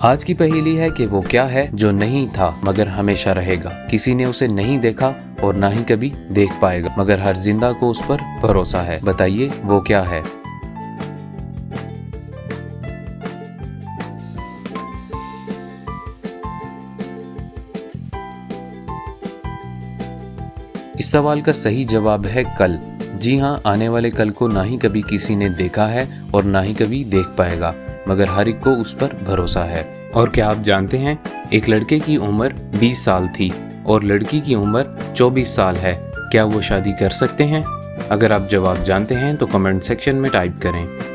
आज की पहेली है कि वो क्या है जो नहीं था मगर हमेशा रहेगा। किसी ने उसे नहीं देखा और ना ही कभी देख पाएगा, मगर हर जिंदा को उस पर भरोसा है। बताइए वो क्या है। इस सवाल का सही जवाब है कल। जी हाँ, आने वाले कल को ना ही कभी किसी ने देखा है और ना ही कभी देख पाएगा, मगर हर एक को उस पर भरोसा है। और क्या आप जानते हैं, एक लड़के की उम्र 20 साल थी और लड़की की उम्र 24 साल है। क्या वो शादी कर सकते हैं? अगर आप जवाब जानते हैं तो कमेंट सेक्शन में टाइप करें।